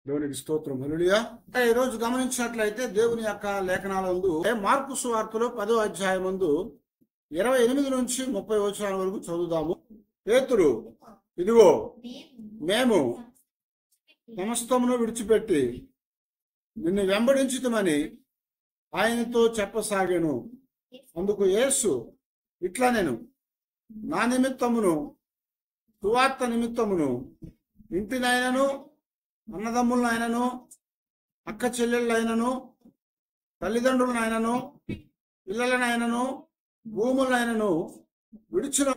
దేవునికి స్తోత్రం. హల్లెలూయా. ఈ రోజు గమనించినట్లయితే దేవుని యొక్క లేఖనాలందు మార్కు సువార్తలో 10వ అధ్యాయం ముందు 28 నుంచి 30 వచనాల వరకు చదువుదాము. పేతురు, ఇదిగో మేము సమస్తమును విడిచిపెట్టి నిన్ను వెంబడించుతామని ఆయనతో చెప్పసాగాను. అందుకు యేసు ఇట్లా నేను నా నిమిత్తమును సువార్త నిమిత్తమును ఇంటినైనను అన్నదమ్ములనైనను అక్క చెల్లెళ్ళైనను తల్లిదండ్రులనైనను పిల్లలనైనను భూములనైనను విడిచిన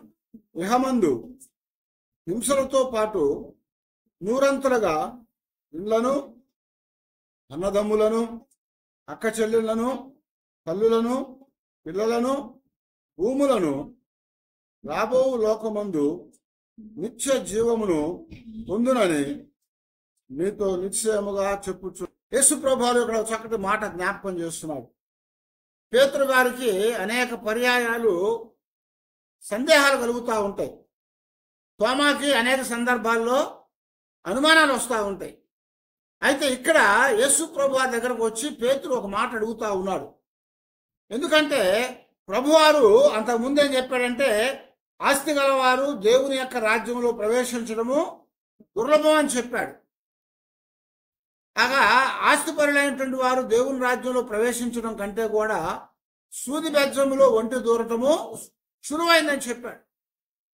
ఇహమందు హింసలతో పాటు నూరంతులుగా ఇళ్లను అన్నదమ్ములను అక్క చెల్లెళ్లను తల్లులను పిల్లలను భూములను రాబో లోకమందు నిత్య జీవమును పొందునని మీతో నిశ్చయముగా చెప్పుచు. యేసు ప్రభువు ఇక్కడ చక్కటి మాట జ్ఞాపకం చేస్తున్నాడు. పేతురు గారికి అనేక పర్యాయాలు సందేహాలు కలుగుతూ ఉంటాయి. తోమాకి అనేక సందర్భాల్లో అనుమానాలు వస్తూ ఉంటాయి. అయితే ఇక్కడ యేసు ప్రభువారి దగ్గరకు వచ్చి పేతురు ఒక మాట అడుగుతా ఉన్నాడు. ఎందుకంటే ప్రభువారు అంతకుముందు ఏం చెప్పాడంటే ఆస్తి గలవారు దేవుని యొక్క రాజ్యంలో ప్రవేశించడము దుర్లభం అని చెప్పాడు. కాగా ఆస్తిపరులైనటువంటి వారు దేవుని రాజ్యంలో ప్రవేశించడం కంటే కూడా సూది బెజ్జములో ఒంటి దూరటము సులువైందని చెప్పాడు.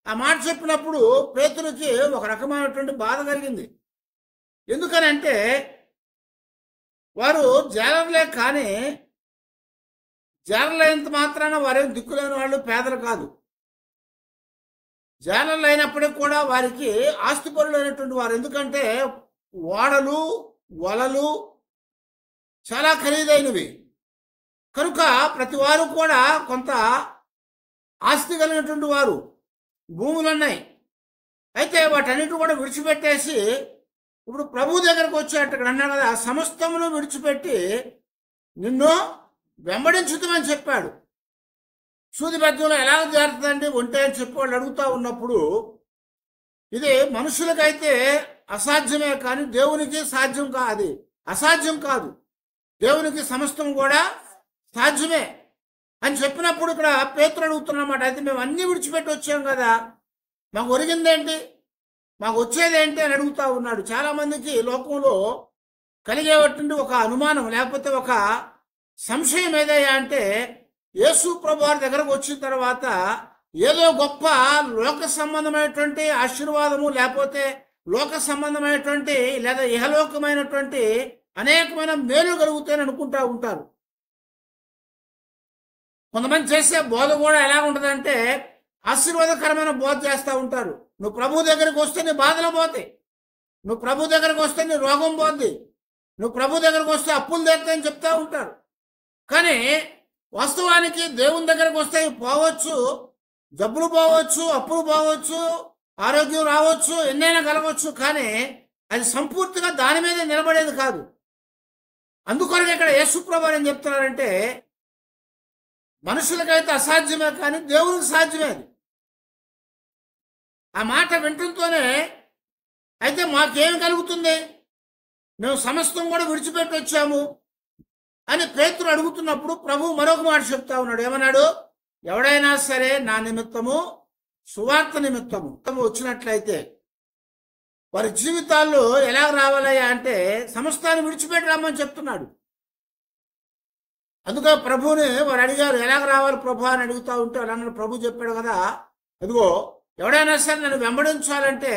ఆ మాట చెప్పినప్పుడు పేతురుకి ఒక రకమైనటువంటి బాధ కలిగింది. ఎందుకనంటే వారు జాలర్లే, కానీ జాలర్లైనంత మాత్రాన వారేం దిక్కులేని వాళ్ళు, పేదలు కాదు. జాలర్లు అయినప్పటికీ కూడా వారికి ఆస్తిపరులైనటువంటి వారు. ఎందుకంటే ఓడలు వలలు చాలా ఖరీదైనవి కనుక ప్రతి వారు కూడా కొంత ఆస్తి కలిగినటువంటి వారు, భూములు ఉన్నాయి. అయితే వాటన్నిటి కూడా విడిచిపెట్టేసి ఇప్పుడు ప్రభు దగ్గరకు వచ్చేట అన్నాడు కదా, సమస్తమును విడిచిపెట్టి నిన్ను వెంబడించుతామని చెప్పాడు. సూది బెజ్జంలో ఎలాగ జారుతుందండి ఒంటే అని చెప్పి వాళ్ళు అడుగుతూ ఉన్నప్పుడు ఇది మనుషులకైతే అసాధ్యమే, కానీ దేవునికి సాధ్యం అది అసాధ్యం కాదు. దేవునికి సమస్తం కూడా సాధ్యమే అని చెప్పినప్పుడు ఇక్కడ పేతురు అడుగుతున్నమాట. అయితే మేము అన్నీ విడిచిపెట్టి వచ్చాం కదా, మాకు ఒరిగిందేంటి, మాకు వచ్చేదేంటి అని అడుగుతా ఉన్నాడు. చాలా మందికి లోకంలో కలిగేటువంటి ఒక అనుమానం లేకపోతే ఒక సంశయం ఏదయ్యా అంటే యేసు ప్రభువారి దగ్గరకు వచ్చిన తర్వాత ఏదో గొప్ప లోక సంబంధమైనటువంటి ఆశీర్వాదము లేకపోతే లోక సంబంధమైనటువంటి లేదా ఇహలోకమైనటువంటి అనేకమైన మేలు కలుగుతాయని అనుకుంటా ఉంటారు. కొంతమంది చేసే బోధ కూడా ఎలా ఉంటుందంటే ఆశీర్వాదకరమైన బోధ చేస్తూ ఉంటారు. నువ్వు ప్రభు దగ్గరికి వస్తే నీ బాధలు పోతాయి, నువ్వు ప్రభు దగ్గరికి వస్తే నీ రోగం పోద్ది, నువ్వు ప్రభు దగ్గరికి వస్తే అప్పులు తీరుతాయని చెప్తా ఉంటారు. కానీ వాస్తవానికి దేవుని దగ్గరకు వస్తే పోవచ్చు, జబ్బులు పోవచ్చు, అప్పులు పోవచ్చు, ఆరోగ్యం రావచ్చు, ఎన్నైనా కలగవచ్చు, కానీ అది సంపూర్తిగా దాని మీద నిలబడేది కాదు. అందుకొరకు ఇక్కడ యేసు ప్రభువు ఏం చెప్తున్నారంటే మనుషులకైతే అసాధ్యమే, కానీ దేవునికి సాధ్యమే. అది ఆ మాట వింటంతోనే అయితే మాకేం కలుగుతుంది, మేము సమస్తం కూడా విడిచిపెట్టి వచ్చాము అని పేతురు అడుగుతున్నప్పుడు ప్రభు మరొక మాట చెప్తా ఉన్నాడు. ఏమన్నాడు? ఎవడైనా సరే నా నిమిత్తము సువార్త నిమిత్తము వచ్చినట్లయితే వారి జీవితాల్లో ఎలా రావాలయ్యా అంటే సమస్తాన్ని విడిచిపెట్టి రమ్మని చెప్తున్నాడు. అందుకే ప్రభువుని వారు అడిగారు, ఎలాగ రావాలి ప్రభు అని అడుగుతూ ఉంటే అలా ప్రభు చెప్పాడు కదా, అదిగో ఎవడైనా సరే నన్ను వెంబడించాలంటే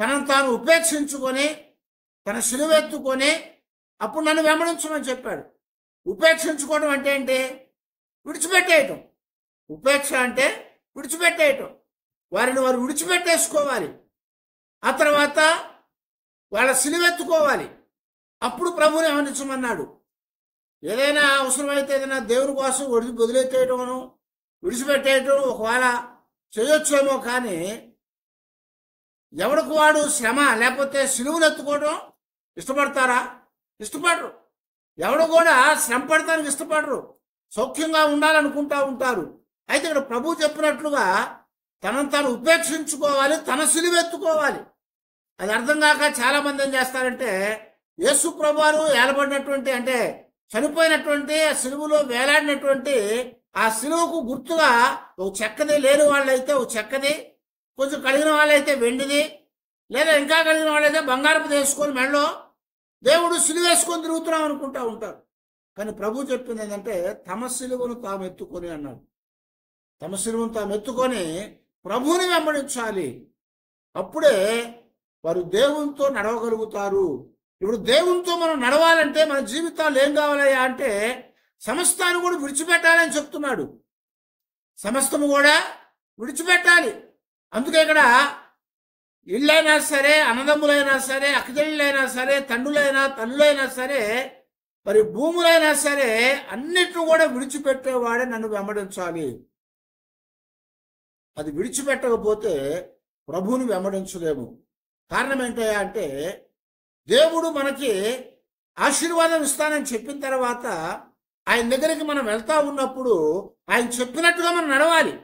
తనను తాను ఉపేక్షించుకొని తన సిలువెత్తుకొని అప్పుడు నన్ను వెంబడించమని చెప్పాడు. ఉపేక్షించుకోవడం అంటే ఏంటి? విడిచిపెట్టేయటం. ఉపేక్ష అంటే విడిచిపెట్టేయటం. వారిని వారు విడిచిపెట్టేసుకోవాలి, ఆ తర్వాత వాళ్ళ సిలువెత్తుకోవాలి. అప్పుడు ప్రభువుని వెంబడించమన్నాడు. ఏదైనా అవసరమైతే ఏదైనా దేవుని కోసం వదిలేసేయటం విడిచిపెట్టేయటం ఒకవేళ చేయొచ్చేమో, కానీ ఎవరికి వాడు శ్రమ లేకపోతే సిలువలు ఎత్తుకోవడం ఇష్టపడతారా? ఇష్టపడరు. ఎవడు కూడా శ్రమ పడటానికి ఇష్టపడరు, సౌఖ్యంగా ఉండాలనుకుంటా ఉంటారు. అయితే ఇక్కడ ప్రభు చెప్పినట్లుగా తనను తాను ఉపేక్షించుకోవాలి, తన సిలువెత్తుకోవాలి. అది అర్థం కాక చాలా మంది ఏం చేస్తారంటే యేసు ప్రభువారు ఏలబడినటువంటి అంటే చనిపోయినటువంటి ఆ సిలువలో వేలాడినటువంటి ఆ సిలువకు గుర్తుగా ఒక చెక్కది, లేని వాళ్ళైతే ఒక చెక్కది, కొంచెం కలిగిన వాళ్ళైతే వెండిది, లేదా ఇంకా కలిగిన వాళ్ళైతే బంగారపు తీసుకొని మెడలో దేవుడు సిలువ వేసుకొని తిరుగుతున్నాం అనుకుంటా ఉంటారు. కానీ ప్రభు చెప్పింది ఏంటంటే తమ సిలువను తాము ఎత్తుకొని అన్నాడు. తమ సిలువను తాము ఎత్తుకొని ప్రభువుని వెంబడించాలి. అప్పుడే వారు దేవునితో నడవగలుగుతారు. ఇప్పుడు దేవునితో మనం నడవాలంటే మన జీవితాలు ఏం కావాలయ్యా అంటే సమస్తాన్ని కూడా విడిచిపెట్టాలని చెప్తున్నాడు. సమస్తము కూడా విడిచిపెట్టాలి. అందుకే ఇక్కడ ఇళ్ళైనా సరే, అన్నదమ్ములైనా సరే, అక్కచెల్లెలైనా సరే, తండ్రులైనా తల్లులైనా సరే, మరి భూములైనా సరే అన్నిటిని కూడా విడిచిపెట్టేవాడే నన్ను వెంబడించాలి. అది విడిచిపెట్టకపోతే ప్రభువుని వెంబడించలేము. కారణం ఏంటయ్యా అంటే దేవుడు మనకి ఆశీర్వాదం ఇస్తానని చెప్పిన తర్వాత ఆయన దగ్గరికి మనం వెళ్తా ఉన్నప్పుడు ఆయన చెప్పినట్టుగా మనం నడవాలి.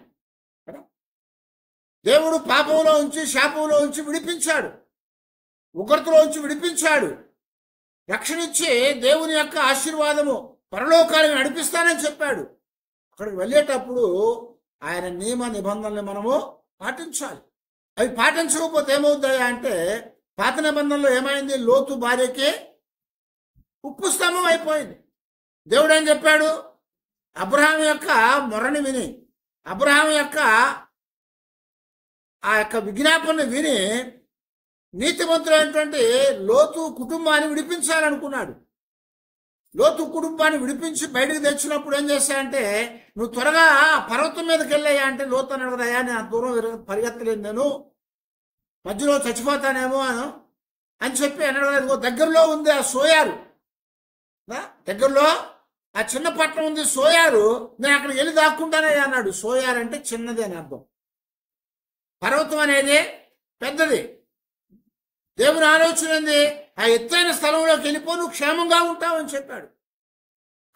దేవుడు పాపంలో ఉంచి శాపంలో ఉంచి విడిపించాడు, ఉగ్రతలో ఉంచి విడిపించాడు, రక్షణ ఇచ్చి దేవుని యొక్క ఆశీర్వాదము పరలోకానికి నడిపిస్తానని చెప్పాడు. అక్కడికి వెళ్ళేటప్పుడు ఆయన నియమ నిబంధనలు మనము పాటించాలి. అవి పాటించకపోతే ఏమవుతాయా అంటే పాత నిబంధనలో ఏమైంది, లోతు భార్యకి ఉప్పు స్తంభం అయిపోయింది. దేవుడు ఏం చెప్పాడు, అబ్రహాం యొక్క మొరని విని, అబ్రహాం యొక్క ఆ యొక్క విజ్ఞాపనను విని నీతిమంతులైనటువంటి లోతు కుటుంబాన్ని విడిపించాలనుకున్నాడు. లోతు కుటుంబాన్ని విడిపించి బయటకు తెచ్చినప్పుడు ఏం చేశాయంటే నువ్వు త్వరగా పర్వతం మీదకి వెళ్ళాయా అంటే లోతు అన్నాడు కదయా, నేను ఆ దూరం పరిగెత్తలేదు, నేను మధ్యలో చచ్చిపోతానేమో అని చెప్పి అన్నాడు కదా. దగ్గరలో ఉంది ఆ సోయారు, దగ్గరలో ఆ చిన్న పట్టణం ఉంది సోయారు, నేను అక్కడికి వెళ్ళి దాక్కుంటానయ్యా అన్నాడు. సోయారు అంటే చిన్నది అని అర్థం. పర్వతం అనేది పెద్దది. దేవుని ఆలోచన ఏంది, ఆ ఎత్తైన స్థలంలోకి వెళ్ళిపో, నువ్వు క్షేమంగా ఉంటావు అని చెప్పాడు.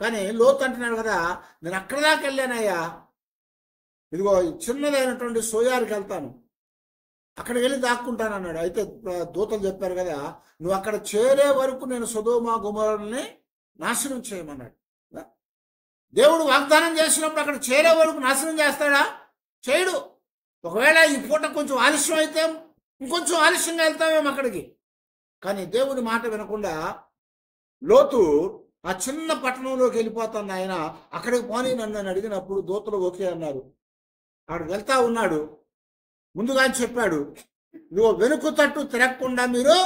కానీ లోతు అంటున్నాడు కదా, నేను అక్కడ దాకా వెళ్ళానయ్యా, ఇదిగో చిన్నదైనటువంటి సోయారుకి వెళ్తాను, అక్కడికి వెళ్ళి దాక్కుంటాను అన్నాడు. అయితే దూతలు చెప్పారు కదా, నువ్వు అక్కడ చేరే వరకు నేను సొదొమ గొమొర్రాని నాశనం చేయమన్నాడు. దేవుడు వాగ్దానం చేసినప్పుడు అక్కడ చేరే వరకు నాశనం చేస్తాడా? చేయడు. ఒకవేళ ఈ పూట కొంచెం ఆలస్యం అయితే ఇంకొంచెం ఆలస్యంగా వెళ్తామేమో అక్కడికి. కానీ దేవుని మాట వినకుండా లోతు ఆ చిన్న పట్టణంలోకి వెళ్ళిపోతాను ఆయన, అక్కడికి పోనీ నన్ను అడిగినప్పుడు దూతలు ఓకే అన్నారు. అక్కడికి వెళ్తా ఉన్నాడు. ముందుగా చెప్పాడు, నువ్వు వెనుక తట్టు తిరగకుండా మీరు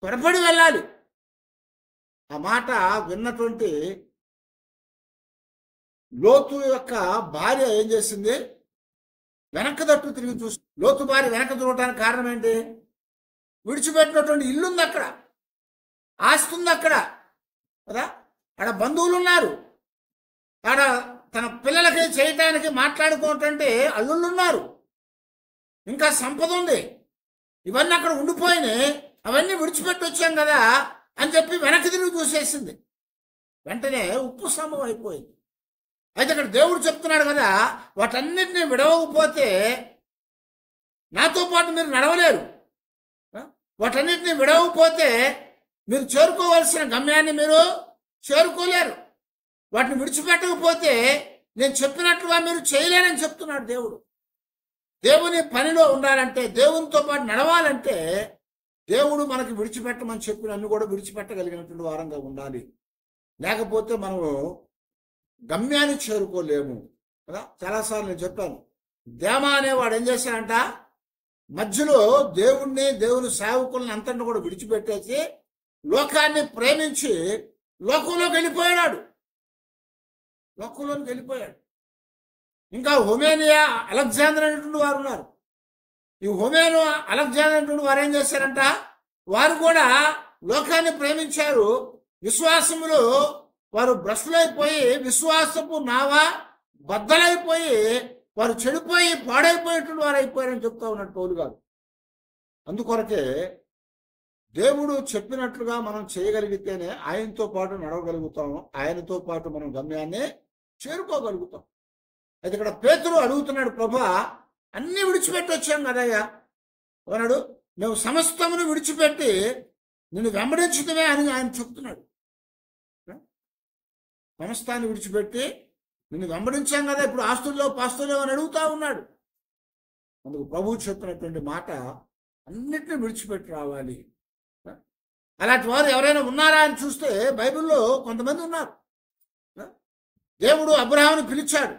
త్వరపడి వెళ్ళాలి. ఆ మాట విన్నటువంటి లోతు యొక్క భార్య ఏం చేసింది, వెనక్కి తట్టు తిరిగి చూసి. లోతు భార్య వెనక్కి చూడటానికి కారణం ఏంటి, విడిచిపెట్టినటువంటి ఇల్లు ఉంది అక్కడ, ఆస్తి ఉంది అక్కడ కదా, ఆడ బంధువులు ఉన్నారు, ఆడ తన పిల్లలకి చేయటానికి మాట్లాడుకోవటంటే అల్లుళ్ళు ఉన్నారు, ఇంకా సంపద ఉంది, ఇవన్నీ అక్కడ ఉండిపోయినాయి, అవన్నీ విడిచిపెట్టి వచ్చాం కదా అని చెప్పి వెనక్కి తిరిగి చూసేసింది. వెంటనే ఉప్పు స్తంభం అయిపోయింది. అయితే అక్కడ దేవుడు చెప్తున్నాడు కదా, వాటన్నిటిని విడవకపోతే నాతో పాటు మీరు నడవలేరు, వాటన్నిటిని విడవకపోతే మీరు చేరుకోవాల్సిన గమ్యాన్ని మీరు చేరుకోలేరు, వాటిని విడిచిపెట్టకపోతే నేను చెప్పినట్లుగా మీరు చేయలేరని చెప్తున్నాడు దేవుడు. దేవుని పనిలో ఉండాలంటే, దేవునితో పాటు నడవాలంటే దేవుడు మనకి విడిచిపెట్టమని చెప్పిన అన్ని కూడా విడిచిపెట్టగలిగినటువంటి వారంగా ఉండాలి. లేకపోతే మనము గమ్యాన్ని చేరుకోలేము కదా. చాలాసార్లు నేను చెప్పాను, దేమ అనేవాడు ఏం చేశాడంట, మధ్యలో దేవుణ్ణి దేవుని సేవకుల్ని అంతటిని కూడా విడిచిపెట్టేసి లోకాన్ని ప్రేమించి లోకంలోకి వెళ్ళిపోయాడు, లోకంలోకి వెళ్ళిపోయాడు. ఇంకా హొమేనియా, అలెగ్జాండర్ అనేటువంటి వారు ఉన్నారు. ఈ హొమేను, అలెగ్జాండర్ అనేటువంటి వారు ఏం చేశారంట, వారు కూడా లోకాన్ని ప్రేమించారు. విశ్వాసములో వారు భ్రష్టులైపోయి విశ్వాసపు నావా బద్దలైపోయి వారు చెడిపోయి పాడైపోయేటువంటి వారు అయిపోయారని చెప్తా ఉన్నాడు పౌలు గారు. అందుకొరకే దేవుడు చెప్పినట్లుగా మనం చేయగలిగితేనే ఆయనతో పాటు నడవగలుగుతాము, ఆయనతో పాటు మనం గమ్యాన్ని చేరుకోగలుగుతాం. అయితే ఇక్కడ పేతురు అడుగుతున్నాడు, ప్రభా అన్ని విడిచిపెట్టి వచ్చాం కదయ్యా అన్నాడు. నువ్వు సమస్తమును విడిచిపెట్టి నిన్ను వెంబడించుతమే అని ఆయన చెప్తున్నాడు. సమస్తాన్ని విడిచిపెట్టి నిన్ను వెంబడించాం కదా, ఇప్పుడు ఆస్తుల్లో పాస్తుల్లో అని అడుగుతా ఉన్నాడు. అందుకు ప్రభువు చెప్పినటువంటి మాట, అన్నిటిని విడిచిపెట్టి రావాలి. అలాంటి వారు ఎవరైనా ఉన్నారా అని చూస్తే బైబిల్లో కొంతమంది ఉన్నారు. దేవుడు అబ్రహామును పిలిచాడు.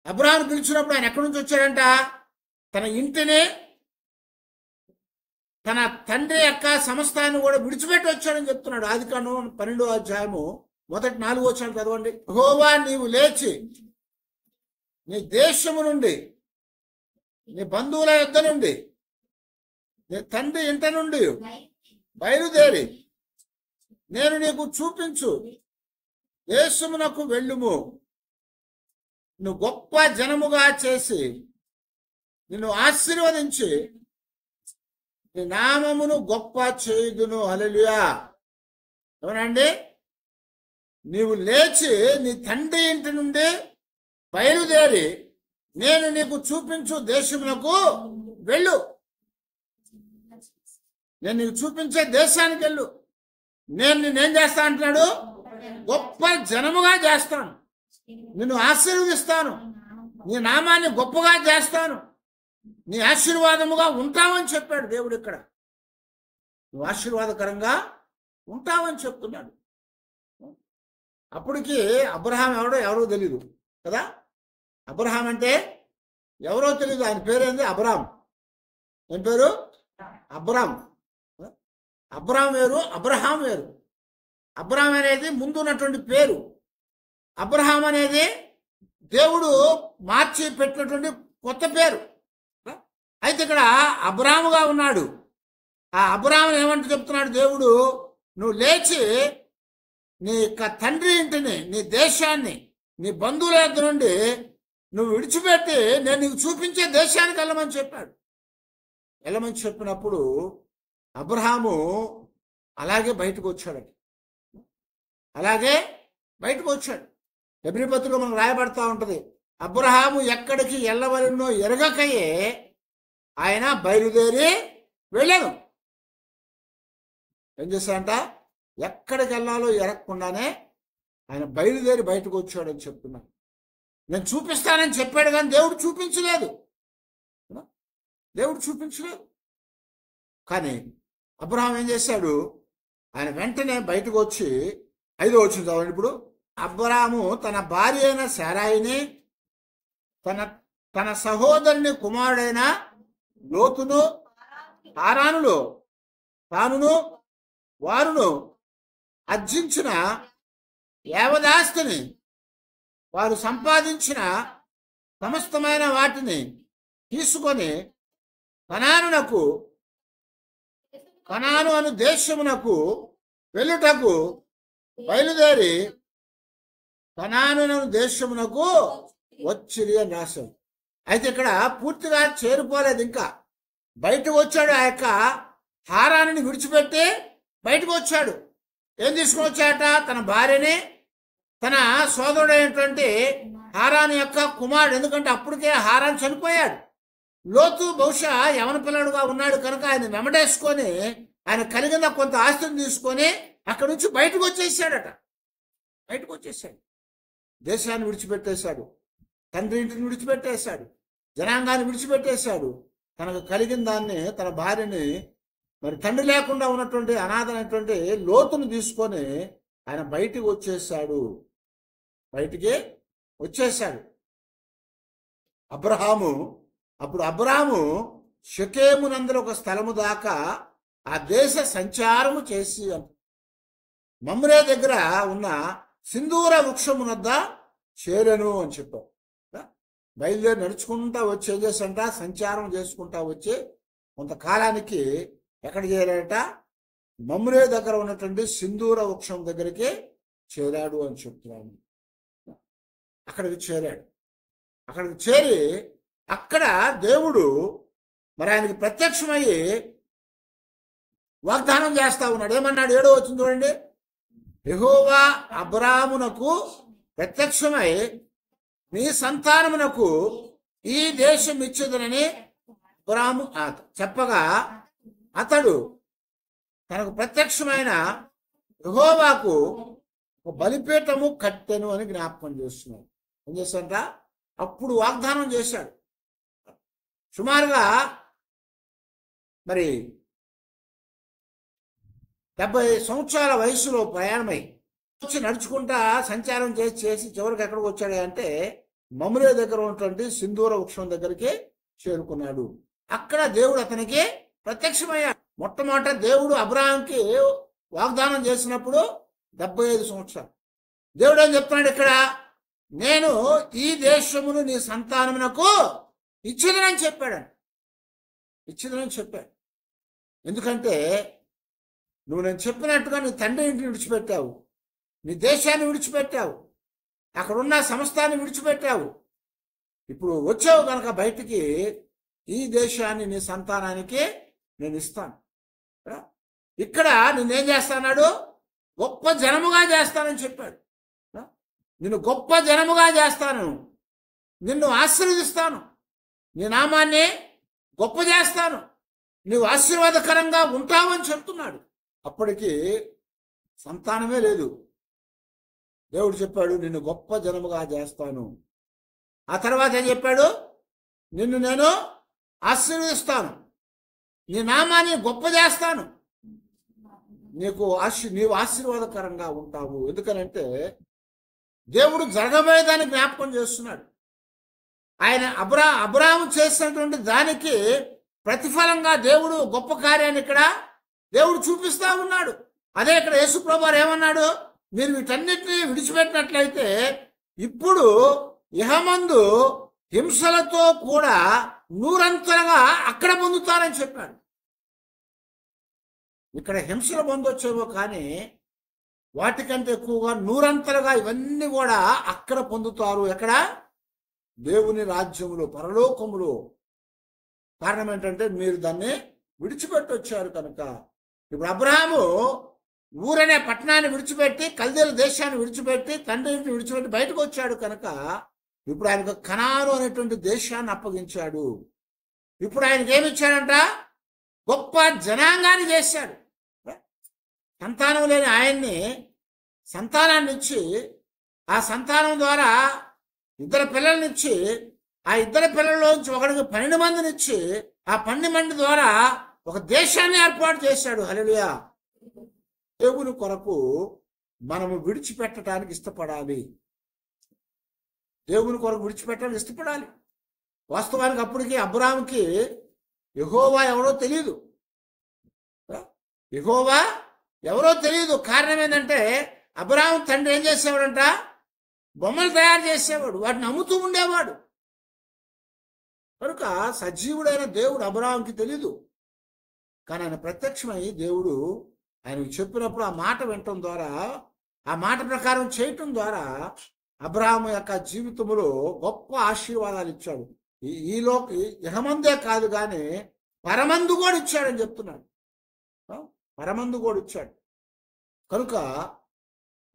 అబ్రహామును పిలిచినప్పుడు ఆయన ఎక్కడి నుంచి వచ్చాడంట? తన ఇంటిని, తన తండ్రి యొక్క సమస్తాన్ని కూడా విడిచిపెట్టి వచ్చాడని చెప్తున్నాడు. ఆదికాండం 12వ అధ్యాయము మొదటి 4 వచనాలు చదవండి. యెహోవా, నీవు లేచి నీ దేశము నుండి, నీ బంధువుల యొద్ద నుండి, నీ తండ్రి ఇంట నుండి బయలుదేరి నేను నీకు చూపించు దేశమునకు వెళ్ళుము. నువ్వు గొప్ప జనముగా చేసి నిన్ను ఆశీర్వదించి నీ నామమును గొప్ప చేయుదును. హల్లెలూయా. అవునండి, నీవు లేచి నీ తండ్రి ఇంటి నుండి బయలుదేరి నేను నీకు చూపించు దేశమునకు వెళ్ళు. నేను నీకు చూపించే దేశానికి వెళ్ళు. నేను నిన్నేం చేస్తా అంటున్నాడు? గొప్ప జనముగా చేస్తాను, నిన్ను ఆశీర్వదిస్తాను, నీ నామాన్ని గొప్పగా చేస్తాను, నీ ఆశీర్వాదముగా ఉంటావని చెప్పాడు దేవుడు. ఇక్కడ నువ్వు ఆశీర్వాదకరంగా ఉంటావని చెప్తున్నాడు. అప్పటికి అబ్రహాం ఎవరో తెలీదు కదా. అబ్రహాం అంటే ఎవరో తెలీదు. ఆయన పేరేంది? అబ్రాం. ఏం పేరు? అబ్రాం. అబ్రాం వేరు, అబ్రహాం వేరు. అబ్రాం అనేది ముందు ఉన్నటువంటి పేరు. అబ్రహాం అనేది దేవుడు మార్చి పెట్టినటువంటి కొత్త పేరు. అయితే ఇక్కడ అబ్రాముగా ఉన్నాడు. ఆ అబ్రామును ఏమంటూ చెప్తున్నాడు దేవుడు? నువ్వు లేచి నీ తండ్రి ఇంటిని, నీ దేశాన్ని, నీ బంధువుల దగ్గర నుండి నువ్వు విడిచిపెట్టి నేను నీకు చూపించే దేశానికి వెళ్ళమని చెప్పాడు. వెళ్ళమని చెప్పినప్పుడు అబ్రహాము అలాగే బయటకు వచ్చాడు. అలాగే బయటకు వచ్చాడు. హెబ్రీ పత్రికలో మనకు రాయబడతా ఉంటది, అబ్రహాము ఎక్కడికి వెళ్ళవలనో ఎరగకయే ఆయన బయలుదేరి వెళ్ళాను. ఏం చేశాడంట? ఎక్కడికి వెళ్ళాలో ఎరగకుండానే ఆయన బయలుదేరి బయటకు వచ్చాడని చెప్తున్నాను. నేను చూపిస్తానని చెప్పాడు కానీ దేవుడు చూపించలేదు. దేవుడు చూపించలేదు. కానీ అబ్రహాం ఏం చేశాడు? ఆయన వెంటనే బయటకు వచ్చి 5వ వచనం చదవండి. ఇప్పుడు అబ్రహాము తన భార్య అయిన శారాయిని, తన సహోదరుని కుమారుడైన లోతును, హారానులో తానును వారును అర్జించిన యావదాస్తిని, వారు సంపాదించిన సమస్తమైన వాటిని తీసుకొని కనాను అను దేశమునకు వెళ్ళుటకు బయలుదేరి కనాను అను దేశమునకు వచ్చిరి అని రాశాడు. అయితే ఇక్కడ పూర్తిగా చేరిపోలేదు, ఇంకా బయటకు వచ్చాడు. ఆ యొక్క హారాన్ని విడిచిపెట్టి బయటకు వచ్చాడు. ఏం తీసుకుని వచ్చాట? తన భార్యని, తన సోదరుడైనటువంటి హారాను యొక్క కుమారుడు. ఎందుకంటే అప్పటికే హారాను చనిపోయాడు. లోతు బహుశా యవన పిల్లడుగా ఉన్నాడు కనుక ఆయన వెంబడేసుకొని ఆయన కలిగిన కొంత ఆస్తిని తీసుకొని అక్కడి నుంచి బయటకు వచ్చేసాడట. బయటకు వచ్చేసాడు. దేశాన్ని విడిచిపెట్టేశాడు, తండ్రి ఇంటిని విడిచిపెట్టేశాడు, జనాంగాన్ని విడిచిపెట్టేశాడు. తనకు కలిగిన దాన్ని, తన భార్యని, మరి తండ్రి లేకుండా ఉన్నటువంటి అనాథమైనటువంటి లోతును తీసుకొని ఆయన బయటికి వచ్చేసాడు. బయటికి వచ్చేసాడు అప్పుడు అబ్రాము షెకెమునందర ఒక స్థలము దాకా ఆ దేశ సంచారము చేసి మమ్రే దగ్గర ఉన్న సింధూర వృక్షమునద్ద చేరెను అని చెప్పారు. బయలుదేరి నడుచుకుంటా వచ్చి ఏం చేశాడంట? సంచారం చేసుకుంటా వచ్చి కొంతకాలానికి ఎక్కడ చేరాడట? మమ్రే దగ్గర ఉన్నటువంటి సింధూర వృక్షం దగ్గరికి చేరాడు అని చెప్తున్నాను. అక్కడికి చేరాడు. అక్కడికి చేరి అక్కడ దేవుడు మరి ఆయనకి ప్రత్యక్షమయ్యి వాగ్దానం చేస్తా ఉన్నాడు. ఏమన్నాడు? 7వ వచనం చూడండి. యెహోవా అబ్రామునకు ప్రత్యక్షమై నీ సంతానమునకు ఈ దేశం ఇచ్చేదనని అబ్రాము చెప్పగా అతడు తనకు ప్రత్యక్షమైన యెహోవాకు ఒక బలిపీఠము కట్టెను అని జ్ఞాపకం చేస్తున్నాడు. ఏం చేశాడంట? అప్పుడు వాగ్దానం చేశాడు. సుమారుగా మరి 70 సంవత్సరాల వయసులో ప్రయాణమై వచ్చి నడుచుకుంటా సంచారం చేసి చివరికి ఎక్కడికి వచ్చాడు అంటే మమ్రే దగ్గర ఉన్నటువంటి సింధూర వృక్షం దగ్గరికి చేరుకున్నాడు. అక్కడ దేవుడు అతనికి ప్రత్యక్షమయ్యాడు. మొట్టమొదట దేవుడు అబ్రాహాంకి వాగ్దానం చేసినప్పుడు 75 సంవత్సరాలు. దేవుడు ఏం చెప్తున్నాడు ఇక్కడ? నేను ఈ దేశమును నీ సంతానమునకు ఇచ్చిదనని చెప్పాడు. ఇచ్చిదనని చెప్పాడు. ఎందుకంటే నువ్వు నేను చెప్పినట్టుగా నీ తండ్రి ఇంటిని విడిచిపెట్టావు, నీ దేశాన్ని విడిచిపెట్టావు, అక్కడున్న సమస్తాన్ని విడిచిపెట్టావు. ఇప్పుడు వచ్చావు కనుక బయటికి ఈ దేశాన్ని నీ సంతానానికి నేను ఇస్తాను. ఇక్కడ నేనేం చేస్తాడు? గొప్ప జనముగా చేస్తానని చెప్పాడు. నిన్ను గొప్ప జనముగా చేస్తాను, నిన్ను ఆశీర్వదిస్తాను, నీ నామాన్ని గొప్ప చేస్తాను, నువ్వు ఆశీర్వాదకరంగా ఉంటావని చెప్తున్నాడు. అప్పటికి సంతానమే లేదు. దేవుడు చెప్పాడు నిన్ను గొప్ప జనముగా చేస్తాను. ఆ తర్వాత ఏం చెప్పాడు? నిన్ను నేను ఆశీర్వదిస్తాను, నీ నామాన్ని గొప్ప చేస్తాను, నీవు ఆశీర్వాదకరంగా ఉంటావు. ఎందుకనంటే దేవుడు జరగబోయేదాన్ని జ్ఞాపకం చేస్తున్నాడు. ఆయన అబ్రాహాము చేసినటువంటి దానికి ప్రతిఫలంగా దేవుడు గొప్ప కార్యాన్ని ఇక్కడ దేవుడు చూపిస్తా ఉన్నాడు. అదే ఇక్కడ యేసు ప్రభువారు ఏమన్నాడు? మీరు వీటన్నిటిని విడిచిపెట్టినట్లయితే ఇప్పుడు ఇహమందు హింసలతో కూడా నూరంతలుగా అక్కడ పొందుతారని చెప్పాడు. ఇక్కడ హింసలు పొందొచ్చేవో కానీ వాటికంటే ఎక్కువగా నూరంతలుగా ఇవన్నీ కూడా అక్కడ పొందుతారు. ఎక్కడ? దేవుని రాజ్యములో, పరలోకములో. కారణం ఏంటంటే మీరు దాన్ని విడిచిపెట్టి వచ్చారు కనుక. ఇప్పుడు అబ్రహాము ఊరనే పట్టణాన్ని విడిచిపెట్టి, కల్దీల దేశాన్ని విడిచిపెట్టి, తండ్రి ఇంటిని విడిచిపెట్టి బయటకు వచ్చాడు కనుక ఇప్పుడు ఆయనకు కనాను అనేటువంటి దేశాన్ని అప్పగించాడు. ఇప్పుడు ఆయనకి ఏమి ఇచ్చాడంట? గొప్ప జనాంగాన్ని చేశాడు. సంతానం లేని ఆయన్ని సంతానాన్ని ఇచ్చి, ఆ సంతానం ద్వారా 2 పిల్లల్నిచ్చి, ఆ 2 పిల్లల్లోంచి ఒకడికి 12 మందినిచ్చి, ఆ 12 మంది ద్వారా ఒక దేశాన్ని ఏర్పాటు చేశాడు. హల్లెలూయా. దేవుని కొరకు మనము విడిచిపెట్టడానికి ఇష్టపడాలి. దేవుని కొరకు విడిచిపెట్టడానికి ఇష్టపడాలి. వాస్తవానికి అప్పటికి అబ్రాహాముకి యెహోవా ఎవరో తెలియదు. యెహోవా ఎవరో తెలియదు. కారణం ఏంటంటే అబ్రాహాము తండ్రి ఏం చేసేవాడంట? బొమ్మలు తయారు చేసేవాడు, వాటిని అమ్ముతూ ఉండేవాడు. కనుక సజీవుడైన దేవుడు అబ్రాహాముకి తెలీదు. కానీ ఆయన ప్రత్యక్షమై దేవుడు ఆయనకు చెప్పినప్పుడు ఆ మాట వినటం ద్వారా, ఆ మాట ప్రకారం చేయటం ద్వారా అబ్రాహాము యొక్క జీవితంలో గొప్ప ఆశీర్వాదాలు ఇచ్చాడు. ఇహమందే కాదు కానీ పరమందు కూడా ఇచ్చాడని చెప్తున్నాడు. పరమందు కూడా ఇచ్చాడు. కనుక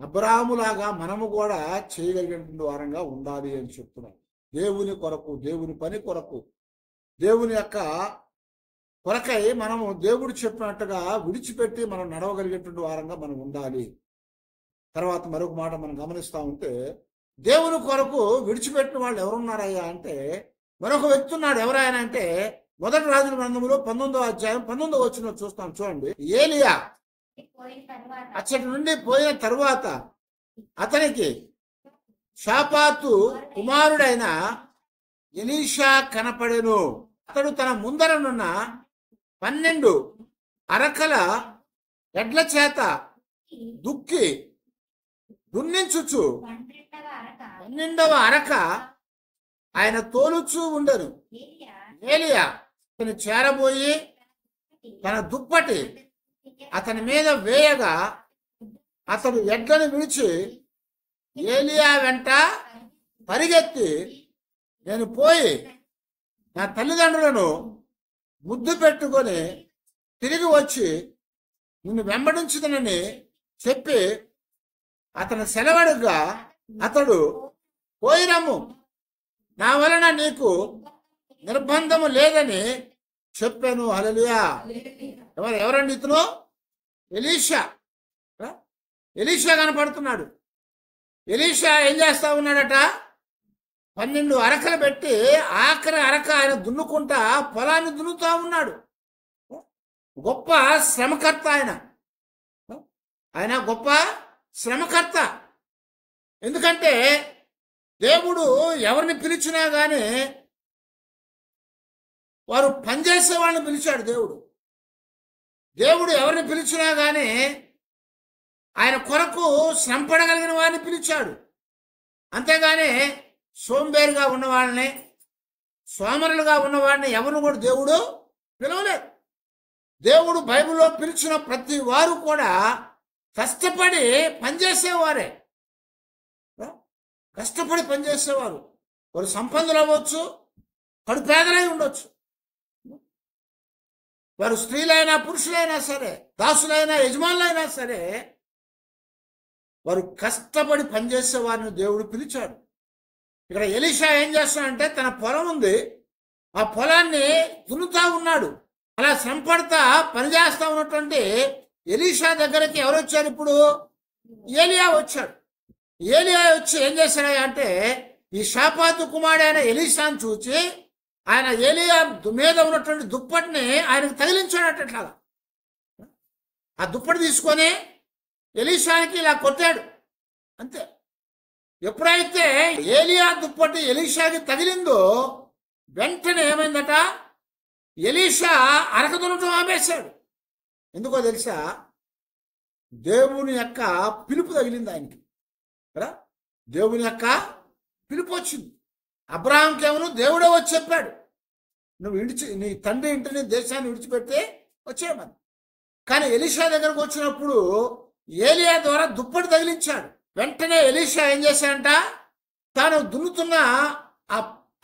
అబ్రాహాములాగా మనము కూడా చేయగలిగినటువంటి వారంగా ఉండాలి అని చెప్తున్నాడు. దేవుని కొరకు, దేవుని పని కొరకు, దేవుని యొక్క కొరకై మనము దేవుడు చెప్పినట్టుగా విడిచిపెట్టి మనం నడవగలిగేటువంటి వారంగా మనం ఉండాలి. తర్వాత మరొక మాట మనం గమనిస్తూ ఉంటే, దేవుని కొరకు విడిచిపెట్టిన వాళ్ళు ఎవరున్నారయ్యా అంటే మరొక వ్యక్తి ఉన్నాడు. ఎవరైనా అంటే 1 రాజుల గ్రంథంలో 19వ అధ్యాయం 19వ వచనం చూస్తాం. చూడండి. ఏలియా అచ్చటి నుండి పోయిన తరువాత అతనికి షాపాతు కుమారుడైన ఎలీషా కనపడెను. అతడు తన ముందరనున్న 12 అరకల ఎడ్ల చేత దుక్కి దున్నించుచు 12వ అరక ఆయన తోలుచూ ఉండను. ఏలియా అతను చేరబోయి తన దుప్పటి అతని మీద వేయగా అతడు ఎడ్లను విడిచి ఏలియా వెంట పరిగెత్తి, నేను పోయి నా తల్లిదండ్రులను ముద్దు పెట్టుకొని తిరిగి వచ్చి నిన్ను వెంబడించుదనని చెప్పి అతను సెలవడుగా అతడు పోయిరమ్ము, నా వలన నీకు నిర్బంధము లేదని చెప్పాను. హల్లెలూయా. ఎవరండి ఇతను? ఎలీషా. ఎలీషా కనపడుతున్నాడు. ఎలీషా ఏం చేస్తా ఉన్నాడట? 12 అరకలు పెట్టి ఆఖరి అరక ఆయన దున్నుకుంటా పొలాన్ని దున్నుతా ఉన్నాడు. గొప్ప శ్రమకర్త ఆయన గొప్ప శ్రమకర్త. ఎందుకంటే దేవుడు ఎవరిని పిలిచినా కానీ వారు పనిచేసే వాళ్ళని పిలిచాడు. దేవుడు ఎవరిని పిలిచినా కానీ ఆయన కొరకు శ్రమపడగలిగిన వారిని పిలిచాడు. అంతేగాని సోంబేరుగా ఉన్నవాళ్ళని, సోమరులుగా ఉన్నవాడిని ఎవరిని కూడా దేవుడు పిలవలేదు. దేవుడు బైబిల్లో పిలిచిన ప్రతి వారు కూడా కష్టపడి పనిచేసేవారే. కష్టపడి పనిచేసేవారు. వారు సంపన్నులు అవ్వచ్చు, కడుపేదలై ఉండొచ్చు. వారు స్త్రీలైనా పురుషులైనా సరే, దాసులైనా యజమానులైనా సరే, వారు కష్టపడి పనిచేసే వారిని దేవుడు పిలిచాడు. ఇక్కడ ఎలీషా ఏం చేస్తాడంటే తన పొలం ఉంది, ఆ పొలాన్ని దున్నుతా ఉన్నాడు. అలా శ్రమపడతా పనిచేస్తా ఉన్నటువంటి ఎలీషా దగ్గరికి ఎవరు వచ్చారు? ఇప్పుడు ఏలియా వచ్చాడు. ఏలియా వచ్చి ఏం చేశాడు అంటే ఈ షాపాతు కుమారుడైన ఎలీషాను చూచి ఆయన ఏలియా మీద ఉన్నటువంటి దుప్పటిని ఆయనకు తగిలించాడట. ఇట్లాగా ఆ దుప్పటి తీసుకొని ఎలీషానికి ఇలా కొట్టాడు. అంతే. ఎప్పుడైతే ఏలియా దుప్పటి ఎలీషాకి తగిలిందో వెంటనే ఏమైందట? ఎలీషా అరక దున్నటం ఆపేశాడు. ఎందుకో తెలుసా? దేవుని యొక్క పిలుపు తగిలింది ఆయనకి. కదా, దేవుని యొక్క పిలుపు వచ్చింది. అబ్రహాంకేమో దేవుడే వచ్చి చెప్పాడు, నువ్వు నీ తండ్రి ఇంటిని దేశాన్ని విడిచిపెట్టి వచ్చేయమని. కానీ ఎలీషా దగ్గరకు వచ్చినప్పుడు ఏలియా ద్వారా దుప్పటి తగిలించాడు. వెంటనే ఎలీషా ఏం చేశాడంట? తాను దున్నుతున్న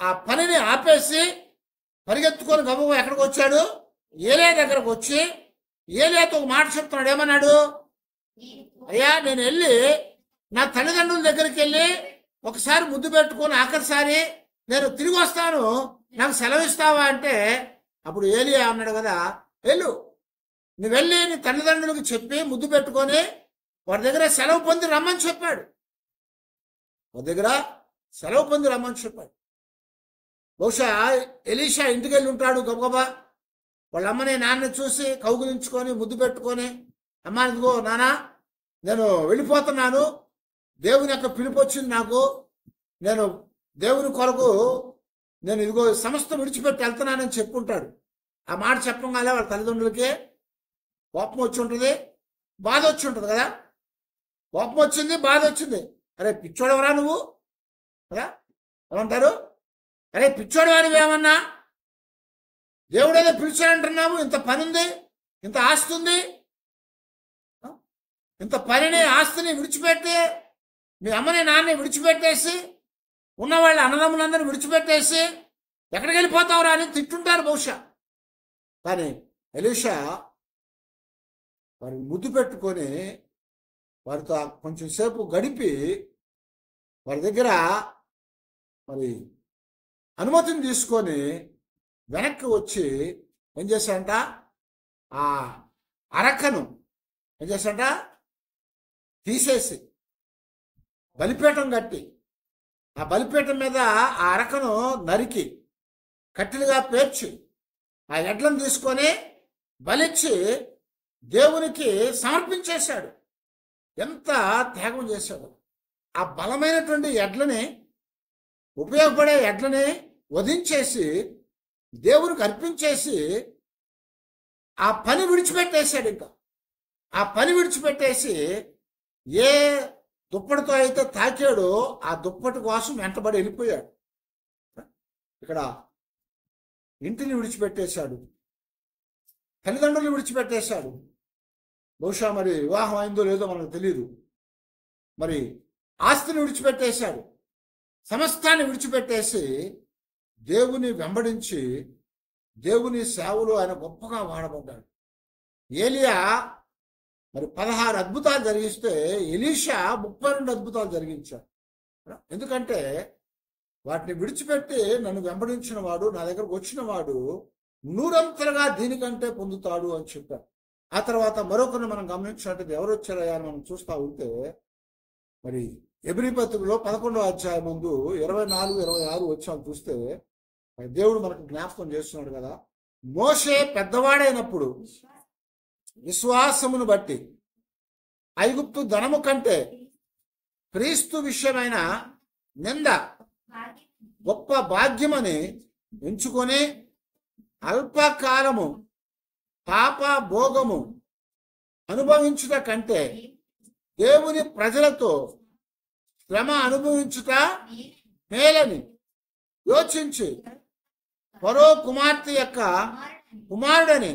ఆ పనిని ఆపేసి పరిగెత్తుకొని గబగబా ఎక్కడికి వచ్చాడు? ఏలియా దగ్గరకు వచ్చి ఏలియాతో ఒక మాట చెప్తున్నాడు. ఏమన్నాడు? అయ్యా, నేను వెళ్ళి నా తల్లిదండ్రుల దగ్గరికి వెళ్ళి ఒకసారి ముద్దు పెట్టుకొని ఆఖరిసారి నేను తిరిగి వస్తాను, నాకు సెలవు ఇస్తావా అంటే అప్పుడు ఏలియా అన్నాడు కదా, వెళ్ళు, నువ్వు వెళ్ళి నీ తల్లిదండ్రులకు చెప్పి ముద్దు పెట్టుకొని వాడి దగ్గర సెలవు పొంది రమ్మని చెప్పాడు. వాడి దగ్గర సెలవు పొంది రమ్మని చెప్పాడు. బహుశా ఎలీషా ఇంటికి వెళ్ళి ఉంటాడు గబగబా. వాళ్ళ అమ్మని నాన్నని చూసి కౌగులించుకొని ముద్దు పెట్టుకొని, అమ్మా ఇదిగో నాన్న, నేను వెళ్ళిపోతున్నాను, దేవుని యొక్క పిలుపు వచ్చింది నాకు, నేను దేవుని కొరకు నేను ఇదిగో సమస్తం విడిచిపెట్టి వెళ్తున్నానని చెప్పుకుంటాడు. ఆ మాట చెప్పగానే వాళ్ళ తల్లిదండ్రులకి కోపం వచ్చి ఉంటుంది, బాధ వచ్చి ఉంటుంది కదా. కోపం వచ్చింది, బాధ వచ్చింది. అరే పిచ్చోడవరా నువ్వు కదా ఏమంటారు? అరే పిచ్చోడు అని ఏమన్నా, దేవుడేదో పిలిచాడంటున్నావు, ఇంత పని ఉంది, ఇంత ఆస్తి ఉంది, ఇంత పనిని ఆస్తిని విడిచిపెట్టి మీ అమ్మని నాన్నని విడిచిపెట్టేసి ఉన్నవాళ్ళ అన్నదమ్ములందరినీ విడిచిపెట్టేసి ఎక్కడికి వెళ్ళిపోతావురా అని తిట్టుంటారు బహుశా. కానీ ఎలీషా వారిని ముద్దు పెట్టుకొని వారితో కొంచెం సేపు గడిపి వారి దగ్గర మరి అనుమతిని తీసుకొని వెనక్కి వచ్చి ఏం చేశాడంట? ఆ అరకను ఏం చేశాడంట? తీసేసి బలిపీఠం కట్టి ఆ బలిపీఠం మీద ఆ అరకను నరికి కట్టెలుగా పేర్చి ఆ ఎడ్లను తీసుకొని బలిచ్చి దేవునికి సమర్పించేశాడు. ఎంత త్యాగం చేశాడు! ఆ బలమైనటువంటి ఎడ్లని, ఉపయోగపడే ఎడ్లని వధించేసి దేవునికి అర్పించేసి ఆ పని విడిచిపెట్టేశాడు. ఇంకా ఆ పని విడిచిపెట్టేసి ఏ దుప్పటితో అయితే తాకాడో ఆ దుప్పటి కోసం వెంటబడి వెళ్ళిపోయాడు. ఇక్కడ ఇంటిని విడిచిపెట్టేశాడు, తల్లిదండ్రులు విడిచిపెట్టేశాడు. బహుశా మరి వివాహం అయిందో లేదో మనకు తెలియదు. మరి ఆస్తిని విడిచిపెట్టేశాడు, సమస్తాన్ని విడిచిపెట్టేసి దేవుని వెంబడించి దేవుని సేవలో ఆయన గొప్పగా వాడబడ్డాడు. ఏలియా మరి 16 అద్భుతాలు జరిగిస్తే ఎలీషా 32 అద్భుతాలు జరిగించాడు. ఎందుకంటే వాటిని విడిచిపెట్టి నన్ను వెంబడించిన వాడు, నా దగ్గరకు వచ్చిన వాడు నూరంతలుగా దీనికంటే పొందుతాడు అని చెప్పారు. ఆ తర్వాత మరొకరిని మనం గమనించినట్టు ఎవరు వచ్చారయ్యా అని మనం చూస్తూ ఉంటే, మరి హెబ్రీ పత్రికలో 11వ అధ్యాయం ముందు 24, 26 వచ్చాము చూస్తే దేవుడు మనకు జ్ఞాపకం చేస్తున్నాడు కదా. మోషే పెద్దవాడైనప్పుడు విశ్వాసమును బట్టి ఐగుప్తు ధనము కంటే క్రీస్తు విషయమైన నింద గొప్ప భాగ్యమని ఎంచుకొని అల్పకాలము పాప భోగము అనుభవించుట కంటే దేవుని ప్రజలతో శ్రమ అనుభవించుట మేలని యోచించి ఫరో కుమార్తె యొక్క కుమారుడని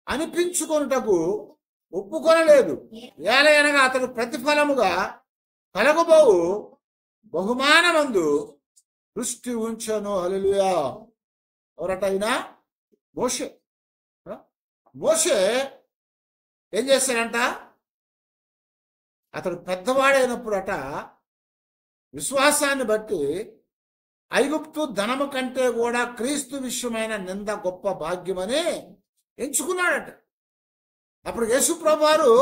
అనిపించుకొనుటకు ఒప్పుకొనలేదు. ఏలయనగా అతడు ప్రతిఫలముగా కలగబోవు బహుమానమందు దృష్టి ఉంచెను. హల్లెలూయా. ఎవరటైనా మోషే. మోషే ఏం చేశాడంట? అతడు పెద్దవాడైనప్పుడట విశ్వాసాన్ని బట్టి ఐగుప్తు ధనము కంటే కూడా క్రీస్తు విషయమైన నింద గొప్ప భాగ్యమని ఎంచుకున్నాడట. అప్పుడు యేసుప్రభు వారు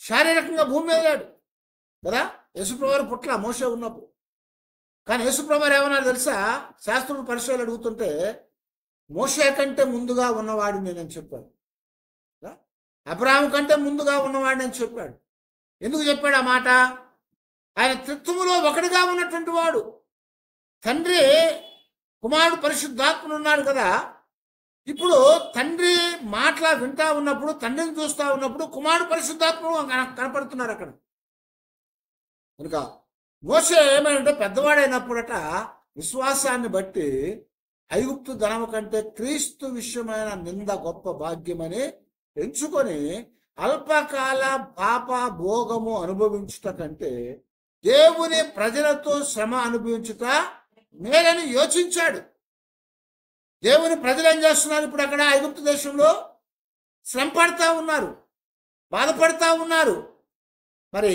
శారీరకంగా భూమి మీద లేడు కదా. యేసుప్రభు వారు పుట్ల మోషే ఉన్నప్పుడు. కానీ యేసుప్రభు వారు ఏమన్నారు తెలుసా? శాస్త్రులు పరిశీలన అడుగుతుంటే మోషే కంటే ముందుగా ఉన్నవాడిని నేను చెప్పాడు. అబ్రాహాము కంటే ముందుగా ఉన్నవాడిని నేను చెప్పాడు. ఎందుకు చెప్పాడు ఆ మాట? ఆయన త్రిత్వములో ఒకటిగా ఉన్నటువంటి వాడు. తండ్రి కుమారుడు పరిశుద్ధాత్ముడు ఉన్నాడు కదా. ఇప్పుడు తండ్రి మాటలా వింటా ఉన్నప్పుడు, తండ్రిని చూస్తూ ఉన్నప్పుడు కుమారుడు పరిశుద్ధాత్ముడు కనపడుతున్నారు అక్కడ. కనుక మోషే ఏమైనా పెద్దవాడైనప్పుడట విశ్వాసాన్ని బట్టి ఐగుప్తు ధనము కంటే క్రీస్తు విషయమైన నింద గొప్ప భాగ్యమని ఎంచుకొని అల్పకాల పాప భోగము అనుభవించుట కంటే దేవుని ప్రజలతో శ్రమ అనుభవించుట మేలని యోచించాడు. దేవుని ప్రజలు ఏం చేస్తున్నారు? ఇప్పుడు అక్కడ ఐగుప్తు దేశంలో శ్రమ పడతా ఉన్నారు, బాధపడతా ఉన్నారు. మరి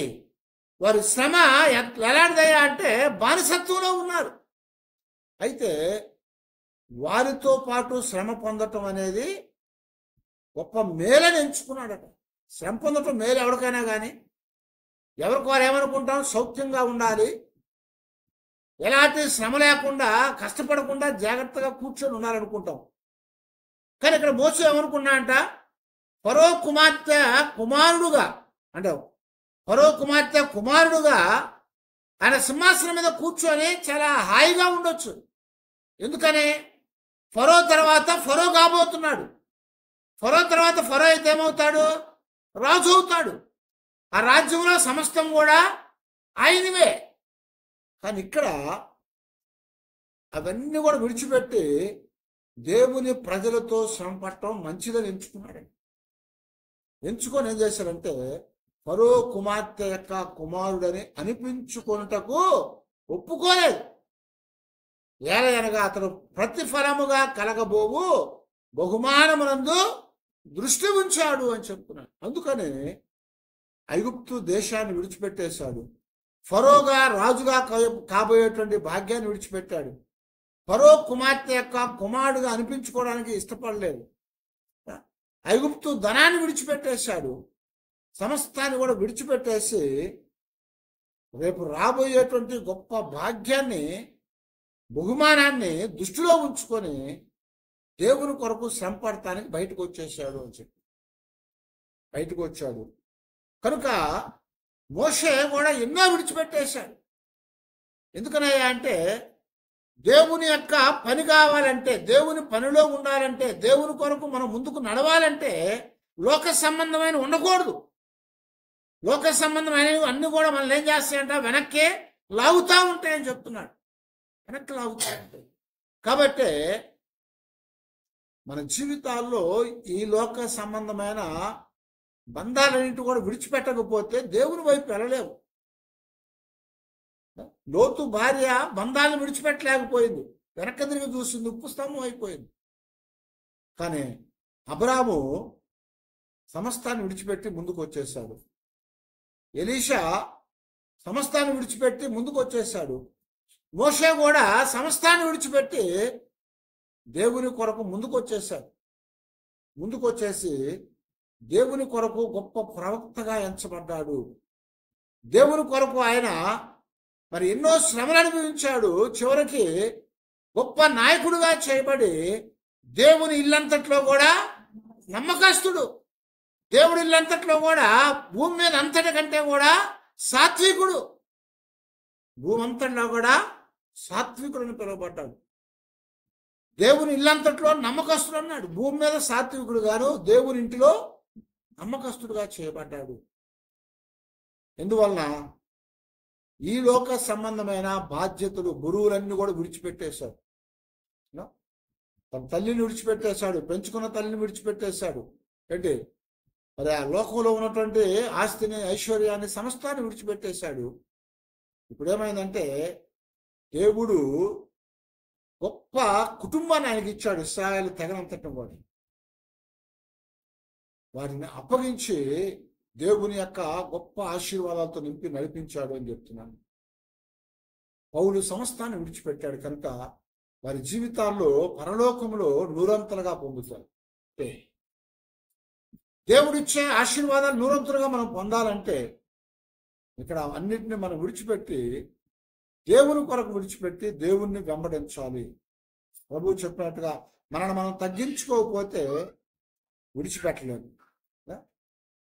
వారి శ్రమ ఎలాంటిదయ్యా అంటే బానిసత్వంలో ఉన్నారు. అయితే వారితో పాటు శ్రమ పొందటం అనేది గొప్ప మేలని ఎంచుకున్నాడట. శ్రమ పొందటం మేలు ఎవరికైనా కానీ. ఎవరికి వారు ఏమనుకుంటాం? సౌఖ్యంగా ఉండాలి, ఎలాంటి శ్రమ లేకుండా కష్టపడకుండా జాగ్రత్తగా కూర్చొని ఉండాలనుకుంటాం. కానీ ఇక్కడ మోషే ఏమనుకున్నా అంట? ఫరో కుమార్తె కుమారుడుగా, అంటే ఫరో కుమార్తె కుమారుడుగా ఆయన సింహాసనం మీద కూర్చొని చాలా హాయిగా ఉండొచ్చు. ఎందుకని? ఫరో తర్వాత ఫరో కాబోతున్నాడు. ఫరో తర్వాత ఫరో అయితే ఏమవుతాడు? రాజు అవుతాడు. ఆ రాజ్యంలో సమస్తం కూడా ఆయనవే. కానీ ఇక్కడ అవన్నీ కూడా విడిచిపెట్టి దేవుని ప్రజలతో శ్రమ పడటం మంచిదని ఎంచుకున్నాడు. ఎంచుకొని ఏం చేశారంటే ఫరో కుమార్తె యొక్క కుమారుడని అనిపించుకొనుటకు ఒప్పుకోలేదు. ఏలయనగా అతడు ప్రతిఫలముగా కలగబోవు బహుమానమునందు దృష్టి ఉంచాడు అని చెప్తున్నాడు. అందుకని ఐగుప్తు దేశాన్ని విడిచిపెట్టేశాడు. ఫరోగా రాజుగా కాబోయేటువంటి భాగ్యాన్ని విడిచిపెట్టాడు. ఫరో కుమార్తె యొక్క కుమారుడుగా అనిపించుకోవడానికి ఇష్టపడలేదు. ఐగుప్తు ధనాన్ని విడిచిపెట్టేశాడు. సమస్తాన్ని కూడా విడిచిపెట్టేసి రేపు రాబోయేటువంటి గొప్ప భాగ్యాన్ని, బహుమానాన్ని దృష్టిలో ఉంచుకొని దేవుని కొరకు శ్రమ పడటానికి బయటకు వచ్చేసాడు అని చెప్పి బయటకు వచ్చాడు. కనుక మోషే కూడా ఎన్నో విడిచిపెట్టేశాడు. ఎందుకనయ్యా అంటే దేవుని యొక్క పని కావాలంటే, దేవుని పనిలో ఉండాలంటే, దేవుని కొరకు మనం ముందుకు నడవాలంటే లోక సంబంధమైన ఉండకూడదు. లోక సంబంధమైనవి అన్ని కూడా మనల్ని ఏం చేస్తాయంట? వెనక్కి లాగుతూ ఉంటాయని చెప్తున్నాడు. వెనక్కి లాగుతూ ఉంటాయి. కాబట్టి మన జీవితాల్లో ఈ లోక సంబంధమైన బంధాలన్నింటి కూడా విడిచిపెట్టకపోతే దేవుని వైపు వెళ్ళలేవు. లోతు భార్య బంధాలను విడిచిపెట్టలేకపోయింది, వెనక్కి తిరిగి చూసింది, ఉప్పు స్తంభం అయిపోయింది. కానీ అబ్రాము సమస్తాన్ని విడిచిపెట్టి ముందుకు వచ్చేసాడు. ఎలీషా సమస్తాన్ని విడిచిపెట్టి ముందుకు వచ్చేసాడు. మోషే కూడా సమస్తాన్ని విడిచిపెట్టి దేవుని కొరకు ముందుకొచ్చేసి దేవుని కొరకు గొప్ప ప్రవక్తగా ఎంచబడ్డాడు. దేవుని కొరకు ఆయన మరి ఎన్నో శ్రమలు అనుభవించాడు. చివరికి గొప్ప నాయకుడిగా చేయబడి దేవుని ఇల్లంతట్లో కూడా నమ్మకస్తుడు. దేవుడి ఇల్లంతట్లో కూడా భూమి మీద అంతటి కంటే కూడా సాత్వికుడు. భూమి అంతట్లో కూడా సాత్వికుడిని పిలువబడ్డాడు. దేవుని ఇల్లంతట్లో నమ్మకస్తుడు అన్నాడు. భూమి మీద సాత్వికుడు గాను దేవుని ఇంటిలో నమ్మకస్తుడుగా చేయబడ్డాడు. ఎందువలన ఈ లోక సంబంధమైన బాధ్యతలు గురువులన్నీ కూడా విడిచిపెట్టేశాడు. తన తల్లిని విడిచిపెట్టేశాడు, పెంచుకున్న తల్లిని విడిచిపెట్టేశాడు. ఏంటి మరి ఆ లోకంలో ఉన్నటువంటి ఆస్తిని, ఐశ్వర్యాన్ని, సమస్తాన్ని విడిచిపెట్టేశాడు. ఇప్పుడు ఏమైందంటే దేవుడు గొప్ప కుటుంబాన్ని ఆయనకి ఇచ్చాడు. ఇశ్రాయేలు తెగనంతటం వారిని అప్పగించి దేవుని యొక్క గొప్ప ఆశీర్వాదాలతో నింపి నడిపించాడు అని చెప్తున్నాను. పౌలు సమస్తాన్ని విడిచిపెట్టాడు కనుక వారి జీవితాల్లో పరలోకంలో నూరంతలుగా పొందుతారు. దేవుడిచ్చే ఆశీర్వాదాలు నూరంతలుగా మనం పొందాలంటే ఇక్కడ అన్నిటిని మనం విడిచిపెట్టి దేవుని కొరకు విడిచిపెట్టి దేవుణ్ణి వెంబడించాలి. ప్రభువు చెప్పినట్టుగా మనల్ని మనం తగ్గించుకోకపోతే విడిచిపెట్టలేము.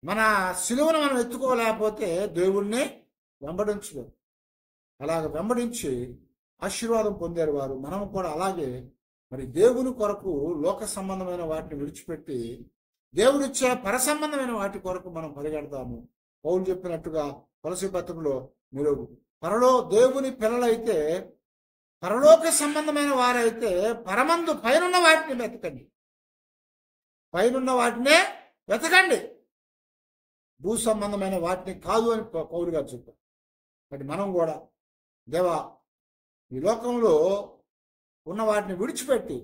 మన సిలువను మనం ఎత్తుకోలేకపోతే దేవుణ్ణి వెంబడించలేము. అలాగ వెంబడించి ఆశీర్వాదం పొందారు వారు. మనం కూడా అలాగే మరి దేవుని కొరకు లోక సంబంధమైన వాటిని విడిచిపెట్టి దేవుడిచ్చే పరసంబంధమైన వాటి కొరకు మనం పరిగెడతాము. పౌలు చెప్పినట్టుగా కొలసీ పత్రికలో మీరు దేవుని పిల్లలైతే, పరలోక సంబంధమైన వారైతే పరమందు పైనున్న వాటిని వెతకండి, పైనున్న వాటినే వెతకండి, భూ సంబంధమైన వాటిని కాదు అని పౌలు గారు చెప్పారు. మరి మనం కూడా దేవా ఈ లోకంలో ఉన్న వాటిని విడిచిపెట్టి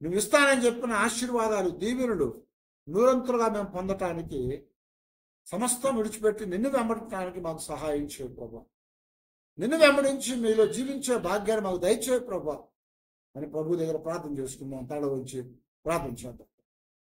నువ్వు ఇస్తానని చెప్పిన ఆశీర్వాదాలు, దీవెనలు నూరంతులుగా మేము పొందటానికి సమస్తం విడిచిపెట్టి నిన్ను వెంబడించడానికి మాకు సహాయం చేయ ప్రభా. నిన్ను వెంబడించి మీలో జీవించే భాగ్యాన్ని మాకు దయచేయ ప్రభా అని ప్రభు దగ్గర ప్రార్థన చేసుకుందాం. తల వచ్చి ప్రార్థన చేద్దాం.